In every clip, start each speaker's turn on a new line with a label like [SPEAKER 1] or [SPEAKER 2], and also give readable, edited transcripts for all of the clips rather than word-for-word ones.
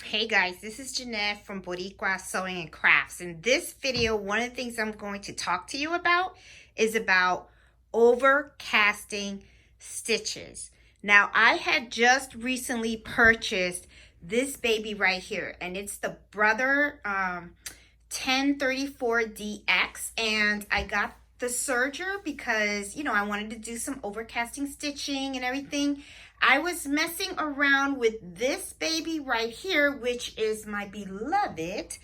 [SPEAKER 1] Hey guys, this is Jeanette from Boricua Sewing and Crafts. In this video, one of the things I'm going to talk to you about is about overcasting stitches. Now, I had just recently purchased this baby right here, and it's the Brother 1034DX, and I got the serger because, I wanted to do some overcasting stitching and everything. I was messing around with this baby right here, which is my beloved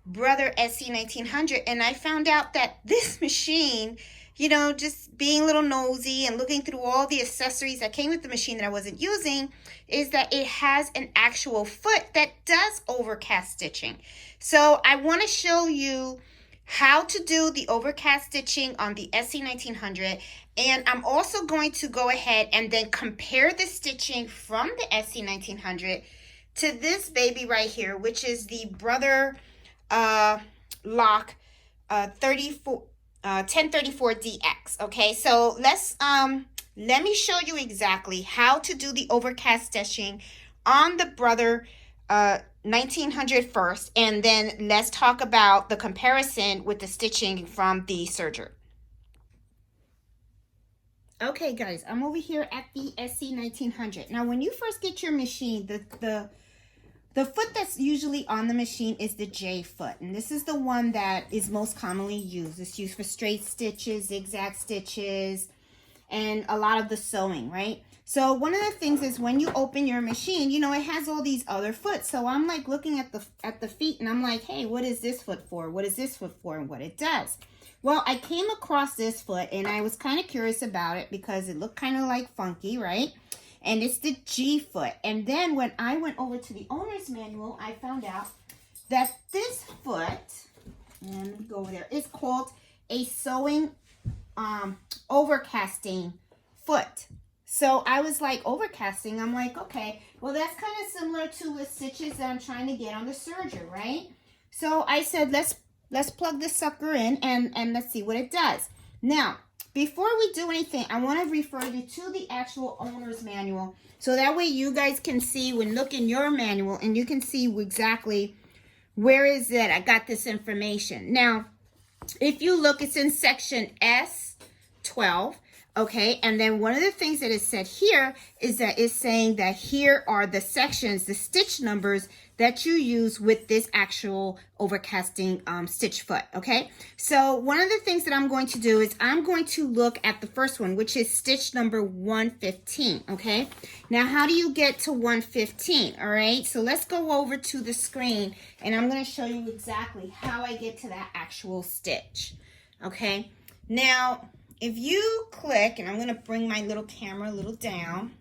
[SPEAKER 1] Brother SE1900, and I found out that this machine, just being a little nosy and looking through all the accessories that came with the machine that I wasn't using, is that it has an actual foot that does overcast stitching. So I want to show you how to do the overcast stitching on the SE1900, and I'm also going to go ahead and then compare the stitching from the SE1900 to this baby right here, which is the Brother Lock 1034DX. Okay, so let me show you exactly how to do the overcast stitching on the Brother 1900 first, and then let's talk about the comparison with the stitching from the serger. Okay guys, I'm over here at the SE1900. Now when you first get your machine, the foot that's usually on the machine is the J foot, and this is the one that is most commonly used. It's used for straight stitches, zigzag stitches, and a lot of the sewing, right? So one of the things is when you open your machine, it has all these other foot. So I'm like looking at the feet, and I'm like, hey, what is this foot for? What is this foot for, and what it does? Well, I came across this foot, and I was kind of curious about it because it looked kind of like funky, right? And it's the G foot. And then when I went over to the owner's manual, I found out that this foot, and let me go over there, is called a sewing overcasting foot. So I was like, overcasting, I'm like, okay, well, that's kind of similar to the stitches that I'm trying to get on the serger, right? So I said, let's plug this sucker in and let's see what it does. Now, before we do anything, I want to refer you to the actual owner's manual, so that way you guys can see when look in your manual and you can see exactly where is it I got this information. Now, if you look, it's in section S12. Okay, and then one of the things that is said here is that it's saying that here are the sections, the stitch numbers that you use with this actual overcasting stitch foot. Okay, so one of the things that I'm going to do is I'm going to look at the first one, which is stitch number 115. Okay, now how do you get to 115? All right, so let's go over to the screen, and I'm going to show you exactly how I get to that actual stitch. Okay, now if you click, and I'm going to bring my little camera a little down.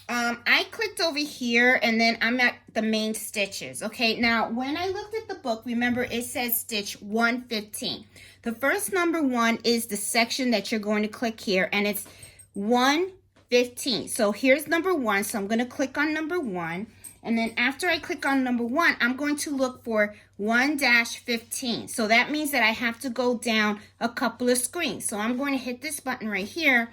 [SPEAKER 1] I clicked over here, and then I'm at the main stitches. Okay, now when I looked at the book, remember it says stitch 115. The first number 1 is the section that you're going to click here, and it's 115. So here's number 1, so I'm going to click on number 1. And then after I click on number 1, I'm going to look for 1-15. So that means that I have to go down a couple of screens. So I'm going to hit this button right here.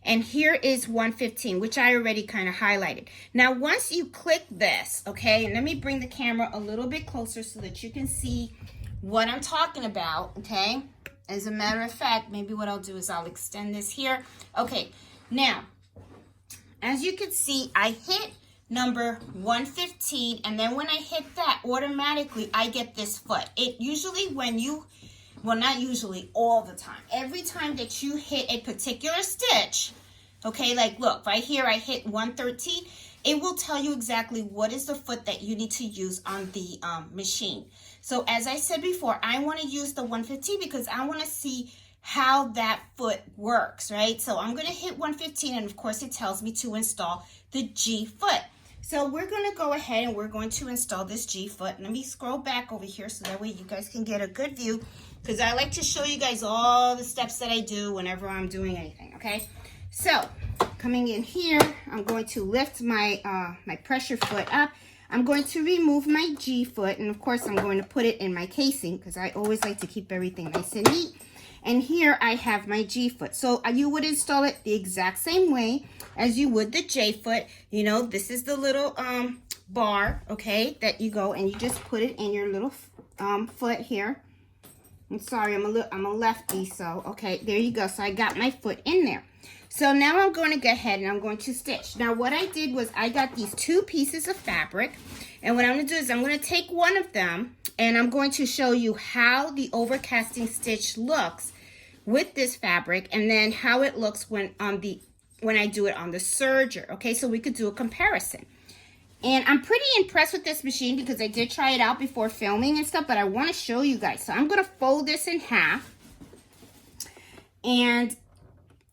[SPEAKER 1] And here is 115, which I already kind of highlighted. Now, once you click this, okay, and let me bring the camera a little bit closer so that you can see what I'm talking about, okay? As a matter of fact, maybe what I'll do is I'll extend this here. Okay, now, as you can see, I hit number 115, and then when I hit that, automatically I get this foot. It usually well, not usually, all the time, every time that you hit a particular stitch, okay, like look right here, I hit 113, it will tell you exactly what is the foot that you need to use on the machine. So as I said before, I want to use the 115 because I want to see how that foot works, right? So I'm going to hit 115, and of course it tells me to install the G foot. So we're going to go ahead and we're going to install this G foot. Let me scroll back over here so that way you guys can get a good view, because I like to show you guys all the steps that I do whenever I'm doing anything, okay? So coming in here, I'm going to lift my my pressure foot up. I'm going to remove my G foot, and of course I'm going to put it in my casing because I always like to keep everything nice and neat. And here I have my G foot. So you would install it the exact same way as you would the J foot. You know, this is the little bar, okay, that you go and you just put it in your little foot here. I'm sorry, I'm a lefty, so okay, there you go. So I got my foot in there. So now I'm going to go ahead and I'm going to stitch. Now what I did was I got these 2 pieces of fabric, and what I'm going to do is I'm going to take one of them and I'm going to show you how the overcasting stitch looks with this fabric, and then how it looks when I do it on the serger. Okay, so we could do a comparison. And I'm pretty impressed with this machine because I did try it out before filming and stuff, but I want to show you guys. So I'm going to fold this in half. And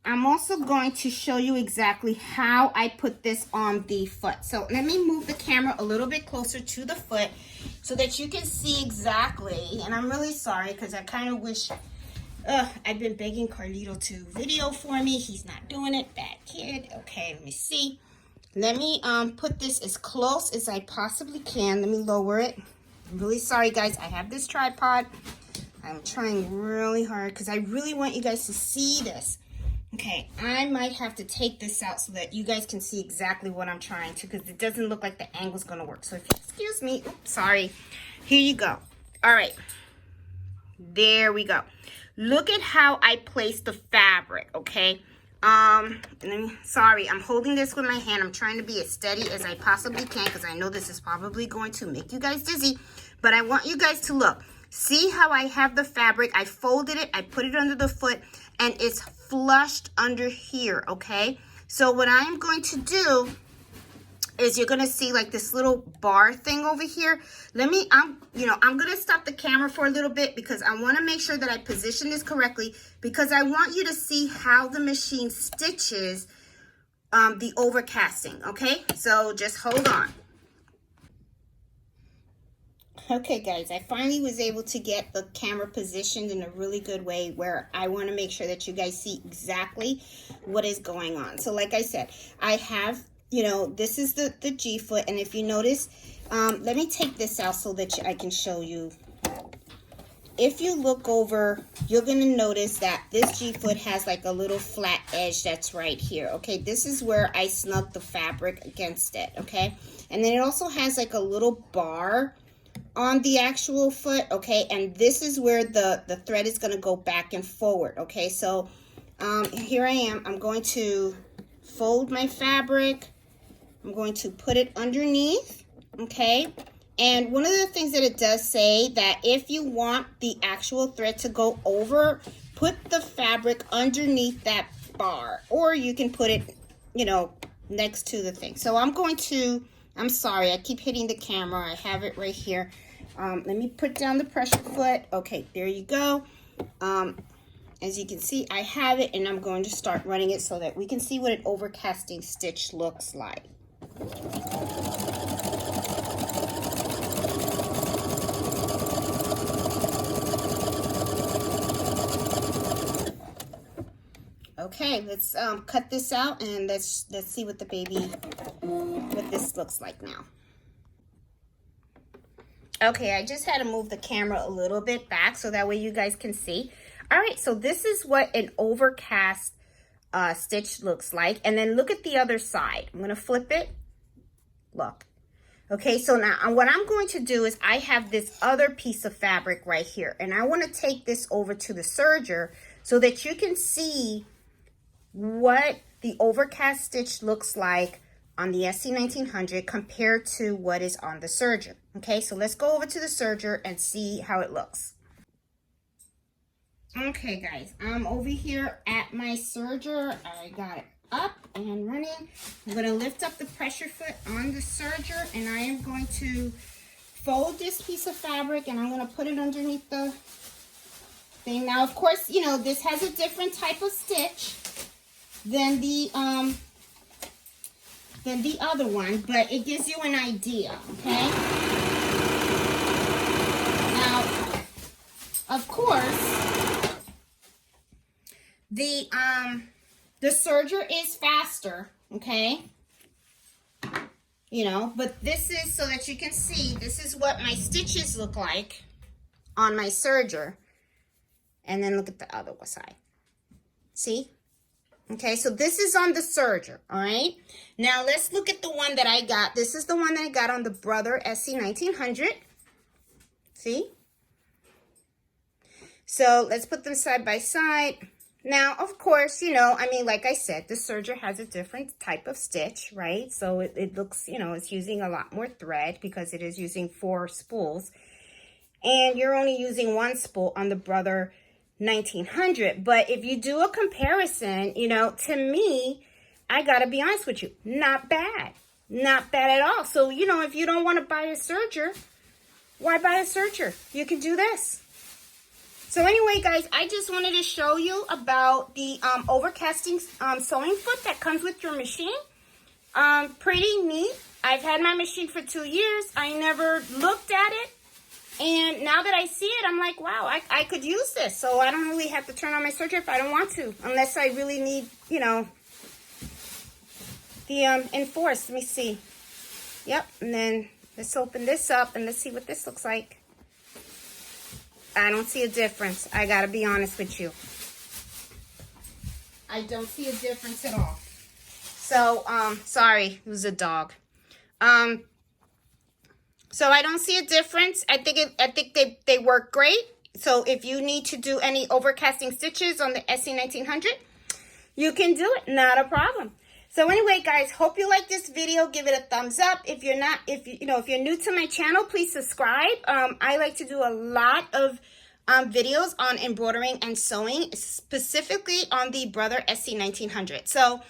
[SPEAKER 1] I'm also going to show you exactly how I put this on the foot. So let me move the camera a little bit closer to the foot so that you can see exactly. And I'm really sorry because I kind of wish, I've been begging Carlito to video for me. He's not doing it. Bad kid. Okay, let me see. Let me put this as close as I possibly can. Let me lower it. I'm really sorry, guys. I have this tripod. I'm trying really hard because I really want you guys to see this. Okay, I might have to take this out so that you guys can see exactly what I'm trying to, because it doesn't look like the angle's going to work. So if you excuse me, oops, sorry. Here you go. All right. There we go. Look at how I place the fabric, okay? Sorry, I'm holding this with my hand. I'm trying to be as steady as I possibly can because I know this is probably going to make you guys dizzy, but I want you guys to look. See how I have the fabric? I folded it, I put it under the foot, and it's flushed under here, okay? So what I'm going to do is you're going to see like this little bar thing over here. I'm going to stop the camera for a little bit because I want to make sure that I position this correctly, because I want you to see how the machine stitches the overcasting, okay? So just hold on. Okay, guys, I finally was able to get the camera positioned in a really good way where I want to make sure that you guys see exactly what is going on. So like I said, I have, this is the G foot, and if you notice, let me take this out so that I can show you. If you look over, you're going to notice that this G foot has like a little flat edge that's right here. Okay, this is where I snug the fabric against it, okay? And then it also has like a little bar on the actual foot, okay? And this is where the thread is going to go back and forward, okay? So here I am. I'm going to fold my fabric. I'm going to put it underneath, okay? And one of the things that it does say that if you want the actual thread to go over, put the fabric underneath that bar, or you can put it, next to the thing. So I'm sorry, I keep hitting the camera. I have it right here. Let me put down the pressure foot. Okay, there you go. As you can see, I have it, and I'm going to start running it so that we can see what an overcasting stitch looks like. Okay, let's cut this out, and let's see what what this looks like now. Okay, I just had to move the camera a little bit back so that way you guys can see. All right, so this is what an overcast stitch looks like. And then look at the other side. I'm going to flip it. Look. Okay, so now what I'm going to do is I have this other piece of fabric right here. And I want to take this over to the serger so that you can see what the overcast stitch looks like on the SE1900 compared to what is on the serger. Okay, so let's go over to the serger and see how it looks. Okay, guys, I'm over here at my serger. I got it up and running. I'm going to lift up the pressure foot on the serger, and I am going to fold this piece of fabric, and I'm going to put it underneath the thing. Now, of course, this has a different type of stitch than the other one, but it gives you an idea, okay? Now, of course, the serger is faster, okay? But this is so that you can see, this is what my stitches look like on my serger. And then look at the other side. See? Okay, so this is on the Serger, all right? Now, let's look at the one that I got. This is the one that I got on the Brother SE1900. See? So, let's put them side by side. Now, of course, you know, I mean, like I said, the Serger has a different type of stitch, right? So, it looks, you know, it's using a lot more thread because it is using 4 spools. And you're only using 1 spool on the Brother 1900. But if you do a comparison, you know, to me, I gotta be honest with you, not bad. Not bad at all. So, you know, if you don't want to buy a Serger, why buy a Serger? You can do this. So anyway, guys, I just wanted to show you about the Overcasting sewing foot that comes with your machine. Pretty neat. I've had my machine for 2 years. I never looked at it. And now that I see it, I'm like, wow, I could use this. So I don't really have to turn on my Serger if I don't want to. Unless I really need, you know, the enforced. Let me see. Yep. And then let's open this up and let's see what this looks like. I don't see a difference. I got to be honest with you. I don't see a difference at all. So, sorry, it was a dog. So I don't see a difference. I think they work great. So if you need to do any overcasting stitches on the SE1900, you can do it. Not a problem. So anyway, guys, hope you like this video. Give it a thumbs up. If you're not, if you're new to my channel, please subscribe. I like to do a lot of videos on embroidering and sewing, specifically on the Brother SE1900. So,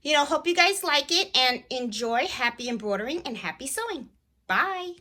[SPEAKER 1] you know, hope you guys like it and enjoy. Happy embroidering and happy sewing. Bye.